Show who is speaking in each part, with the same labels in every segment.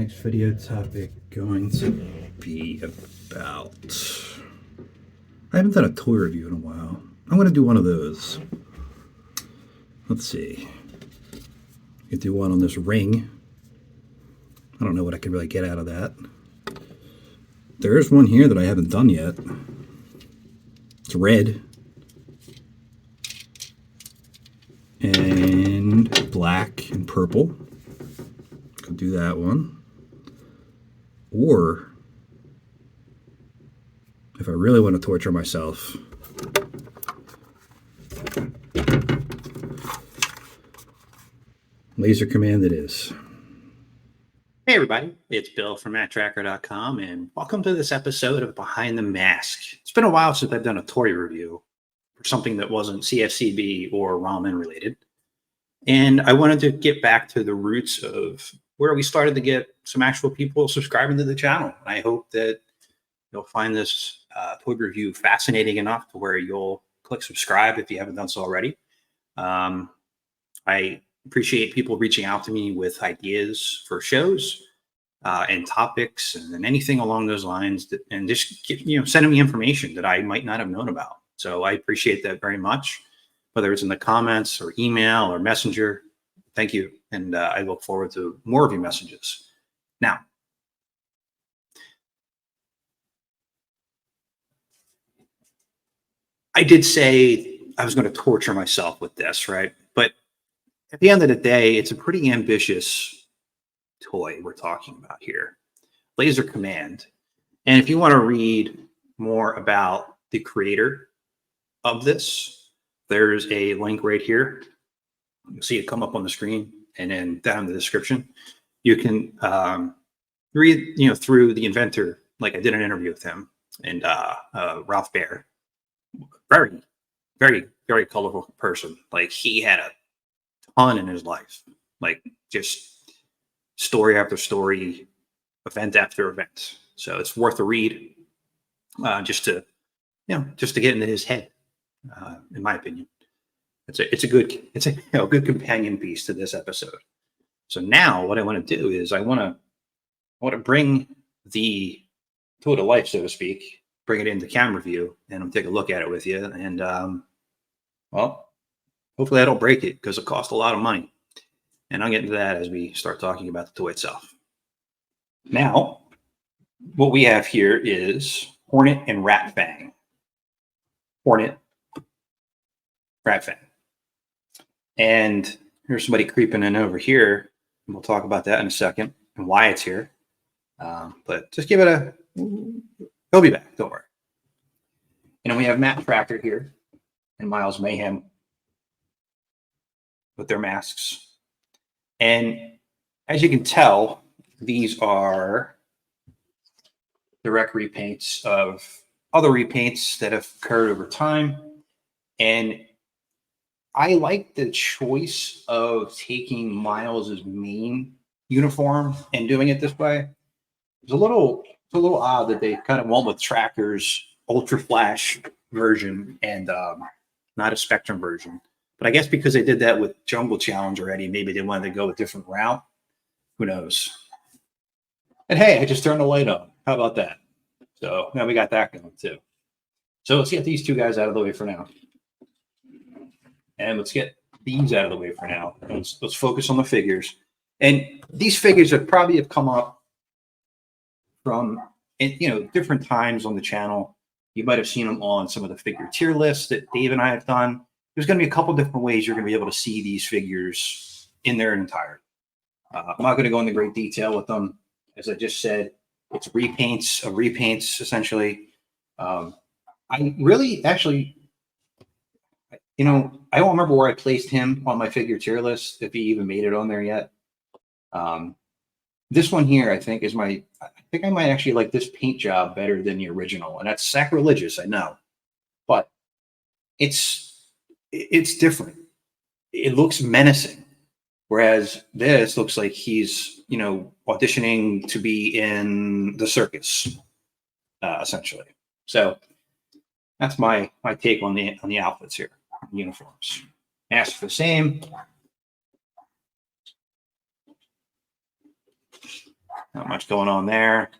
Speaker 1: next video topic going to be about... I haven't done a toy review in a while. I'm going to do one of those. Let's see. I could do one on this ring. I don't know what I can really get out of that. There is one here that I haven't done yet. It's red. And black and purple. Could do that one. Or, if I really want to torture myself, Laser Command it is.
Speaker 2: Hey everybody, it's Bill from Matt-Trakker.com, and welcome to this episode of Behind the Mask. It's been a while since I've done a toy review for something that wasn't CFCB or ramen related. And I wanted to get back to the roots of where we started to get some actual people subscribing to the channel. I hope that you'll find this toy review fascinating enough to where you'll click subscribe if you haven't done so already. I appreciate people reaching out to me with ideas for shows and topics and anything along those lines, and just sending me information that I might not have known about. So I appreciate that very much, whether it's in the comments or email or messenger. Thank you, and I look forward to more of your messages. Now, I did say I was going to torture myself with this, right? But at the end of the day, it's a pretty ambitious toy we're talking about here, Laser Command. And if you want to read more about the creator of this, there's a link right here. You'll see it come up on the screen, and then down in the description, you can read through the inventor. Like I did an interview with him and Ralph Baer. Very, very, very colorful person. Like he had a ton in his life, like just story after story, event after event. So it's worth a read, just to get into his head. In my opinion, it's a good companion piece to this episode. So now what I want to do is I want to bring the tool to life, so to speak, bring it into camera view, and I'll take a look at it with you. And well, hopefully I don't break it, because it costs a lot of money. And I'll get into that as we start talking about the toy itself. Now, what we have here is Hornet and Rat Fang. Hornet, Rat Fang. And here's somebody creeping in over here. And we'll talk about that in a second and why it's here. But just give it he'll be back, don't worry. And then we have Matt-Trakker here and Miles Mayhem with their masks. And as you can tell, these are direct repaints of other repaints that have occurred over time. And I like the choice of taking Miles's main uniform and doing it this way. It's a little odd that they kind of went with Trakker's Ultra Flash version and not a Spectrum version. But I guess because they did that with Jungle Challenge already, maybe they wanted to go a different route. Who knows? And hey, I just turned the light on. How about that? So now we got that going too. So let's get these two guys out of the way for now. And let's get these out of the way for now. Let's focus on the figures. And these figures have probably come up from different times on the channel. You might have seen them on some of the figure tier lists that Dave and I have done. There's going to be a couple different ways you're going to be able to see these figures in their entirety. I'm not going to go into great detail with them. As I just said, it's repaints of repaints, essentially. I really, actually, I don't remember where I placed him on my figure tier list, if he even made it on there yet. This one here, I think I might actually like this paint job better than the original. And that's sacrilegious, I know. But it's different. It looks menacing, whereas this looks like he's auditioning to be in the circus, essentially. So that's my take on the outfits here, uniforms. Masks the same. Not much going on there.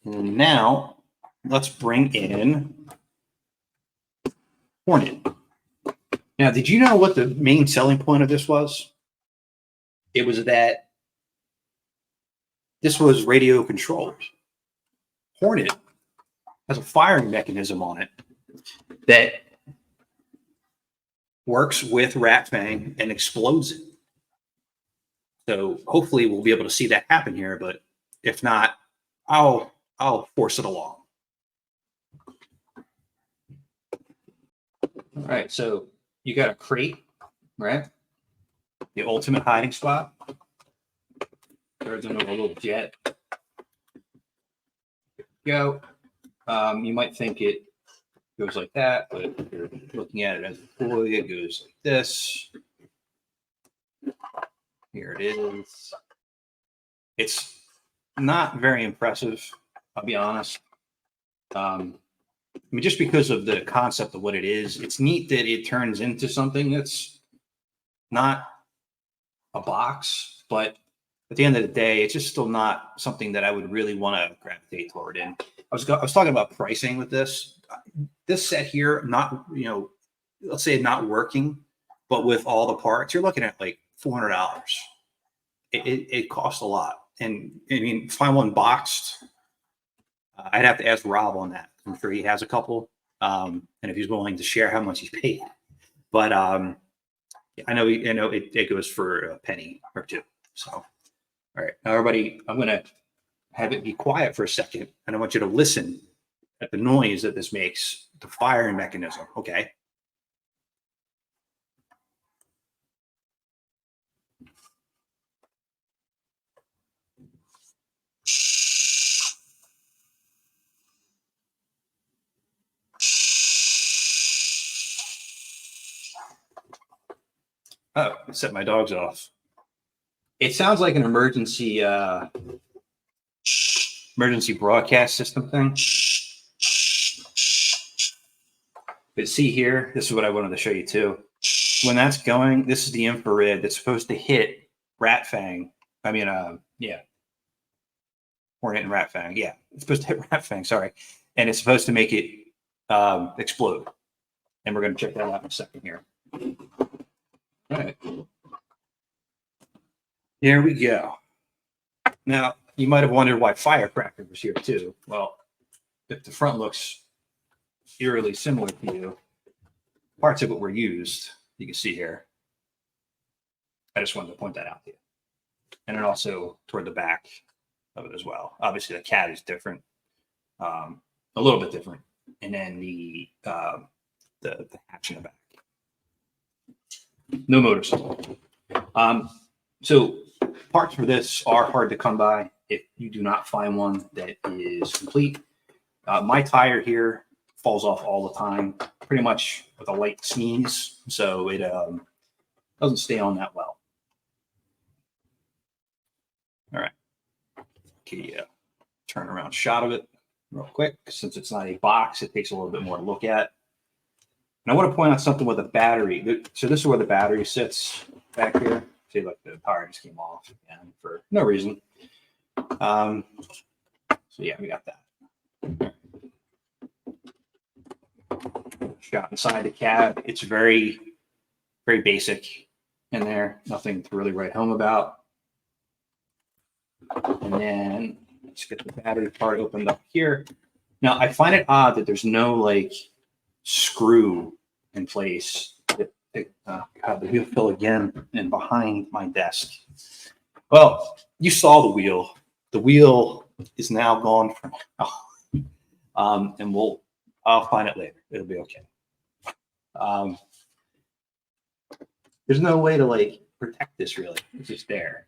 Speaker 2: And now let's bring in Hornet. Now, did you know what the main selling point of this was? It was that this was radio controlled. Hornet has a firing mechanism on it that works with Rat Fang and explodes it. So hopefully we'll be able to see that happen here, but if not, I'll force it along. All right, so you got a crate, right? The ultimate hiding spot. There's another little jet. Go. You might think it goes like that, but if you're looking at it as a toy, it goes like this. Here it is. It's not very impressive, I'll be honest. I mean, just because of the concept of what it is, it's neat that it turns into something that's not a box, but at the end of the day, it's just still not something that I would really want to gravitate toward. And I was talking about pricing with this. This set here, not, let's say not working, but with all the parts, you're looking at like $400. It costs a lot. And I mean, find one boxed, I'd have to ask Rob on that. I'm sure he has a couple, and if he's willing to share how much he's paid. But I know it goes for a penny or two. So, all right, now everybody, I'm gonna have it be quiet for a second, and I want you to listen at the noise that this makes, the firing mechanism. Okay. Oh, I set my dogs off. It sounds like an emergency broadcast system thing. But see here, this is what I wanted to show you too. When that's going, this is the infrared that's supposed to hit Rat Fang. I mean, Hornet and Rat Fang. Yeah, it's supposed to hit Rat Fang. Sorry, and it's supposed to make it explode. And we're going to check that out in a second here. All right. Here we go. Now, you might have wondered why Firecracker was here too. Well, if the front looks eerily similar to you, parts of it were used. You can see here. I just wanted to point that out to you. And then also toward the back of it as well. Obviously, the cat is different, a little bit different. And then the hatch in the back. No motorcycle. So parts for this are hard to come by if you do not find one that is complete. My tire here falls off all the time, pretty much with a light sneeze, so it doesn't stay on that well. All right. Okay, turn around shot of it real quick. Since it's not a box, it takes a little bit more to look at. And I want to point out something with the battery. So this is where the battery sits back here. See, like the power just came off again for no reason. So yeah, we got that. Shot inside the cab. It's very, very basic in there. Nothing to really write home about. And then let's get the battery part opened up here. Now I find it odd that there's no like screw in place. God, the wheel fell again and behind my desk. Well, you saw the wheel. The wheel is now gone for now. And I'll find it later. It'll be okay. There's no way to like protect this really. It's just there.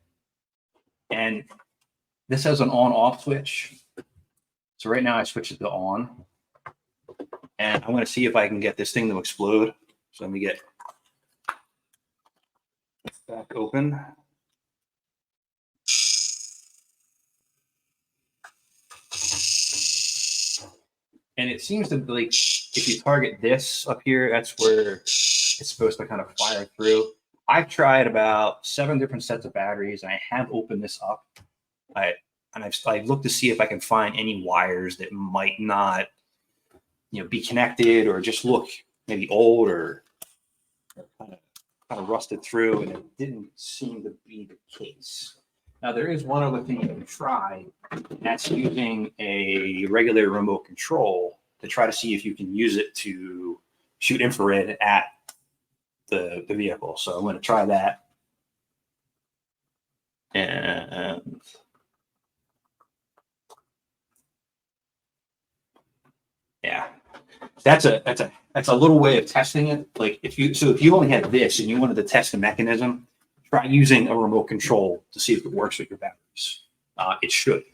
Speaker 2: And this has an on-off switch. So right now I switch it to on. And I'm going to see if I can get this thing to explode. So let me get this back open. And it seems to like, if you target this up here, that's where it's supposed to kind of fire through. I've tried about 7 different sets of batteries, and I have opened this up. I've looked to see if I can find any wires that might not, be connected or just look maybe old or kind of rusted through, and it didn't seem to be the case. Now, there is one other thing you can try, and that's using a regular remote control to try to see if you can use it to shoot infrared at the vehicle. So I'm going to try that. And yeah, that's a little way of testing it. Like if you only had this and you wanted to test the mechanism, try using a remote control to see if it works with your batteries. It should.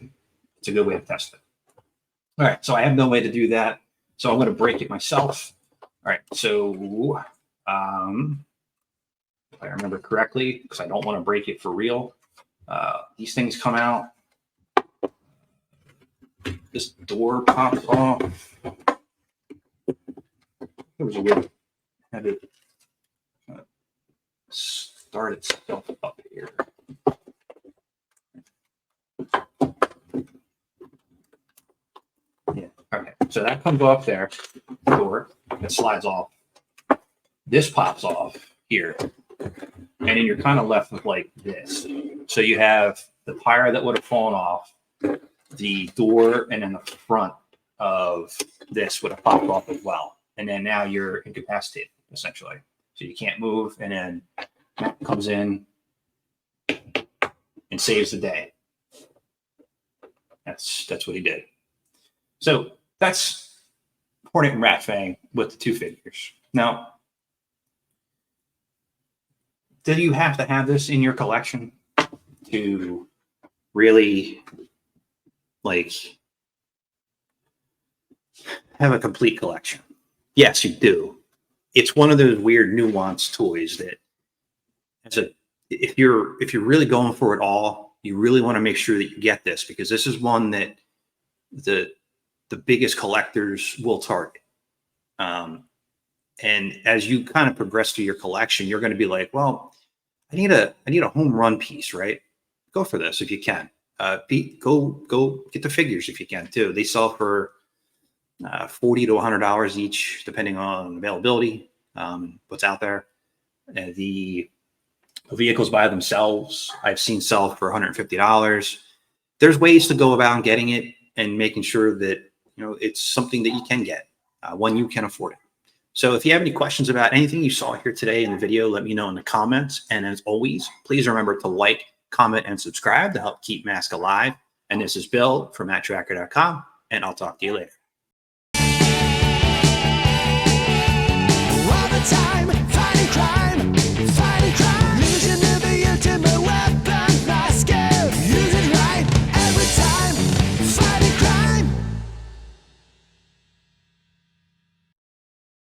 Speaker 2: It's a good way to test it. All right, so I have no way to do that, so I'm going to break it myself. All right, so if I remember correctly, because I don't want to break it for real, these things come out. This door pops off. There was a way to have it start itself up here. Yeah, okay. So that comes off there, door, it slides off. This pops off here. And then you're kind of left with like this. So you have the tire that would have fallen off, the door, and then the front of this would have popped off as well. And then now you're incapacitated, essentially. So you can't move, and then Matt comes in and saves the day. That's what he did. So that's Hornet and Rat Fang with the 2 figures. Now, do you have to have this in your collection to really have a complete collection? Yes, you do. It's one of those weird nuanced toys that if you're really going for it all, you really want to make sure that you get this, because this is one that the biggest collectors will target. And as you kind of progress through your collection, you're going to be like, well, I need a home run piece, right? Go for this if you can. Go get the figures if you can too. They sell for $40 to $100 each, depending on availability, what's out there. The vehicles by themselves, I've seen sell for $150. There's ways to go about getting it and making sure that it's something that you can get when you can afford it. So if you have any questions about anything you saw here today in the video, let me know in the comments. And as always, please remember to like, comment, and subscribe to help keep Mask alive. And this is Bill from Matt-Trakker.com, and I'll talk to you later.
Speaker 3: All the time.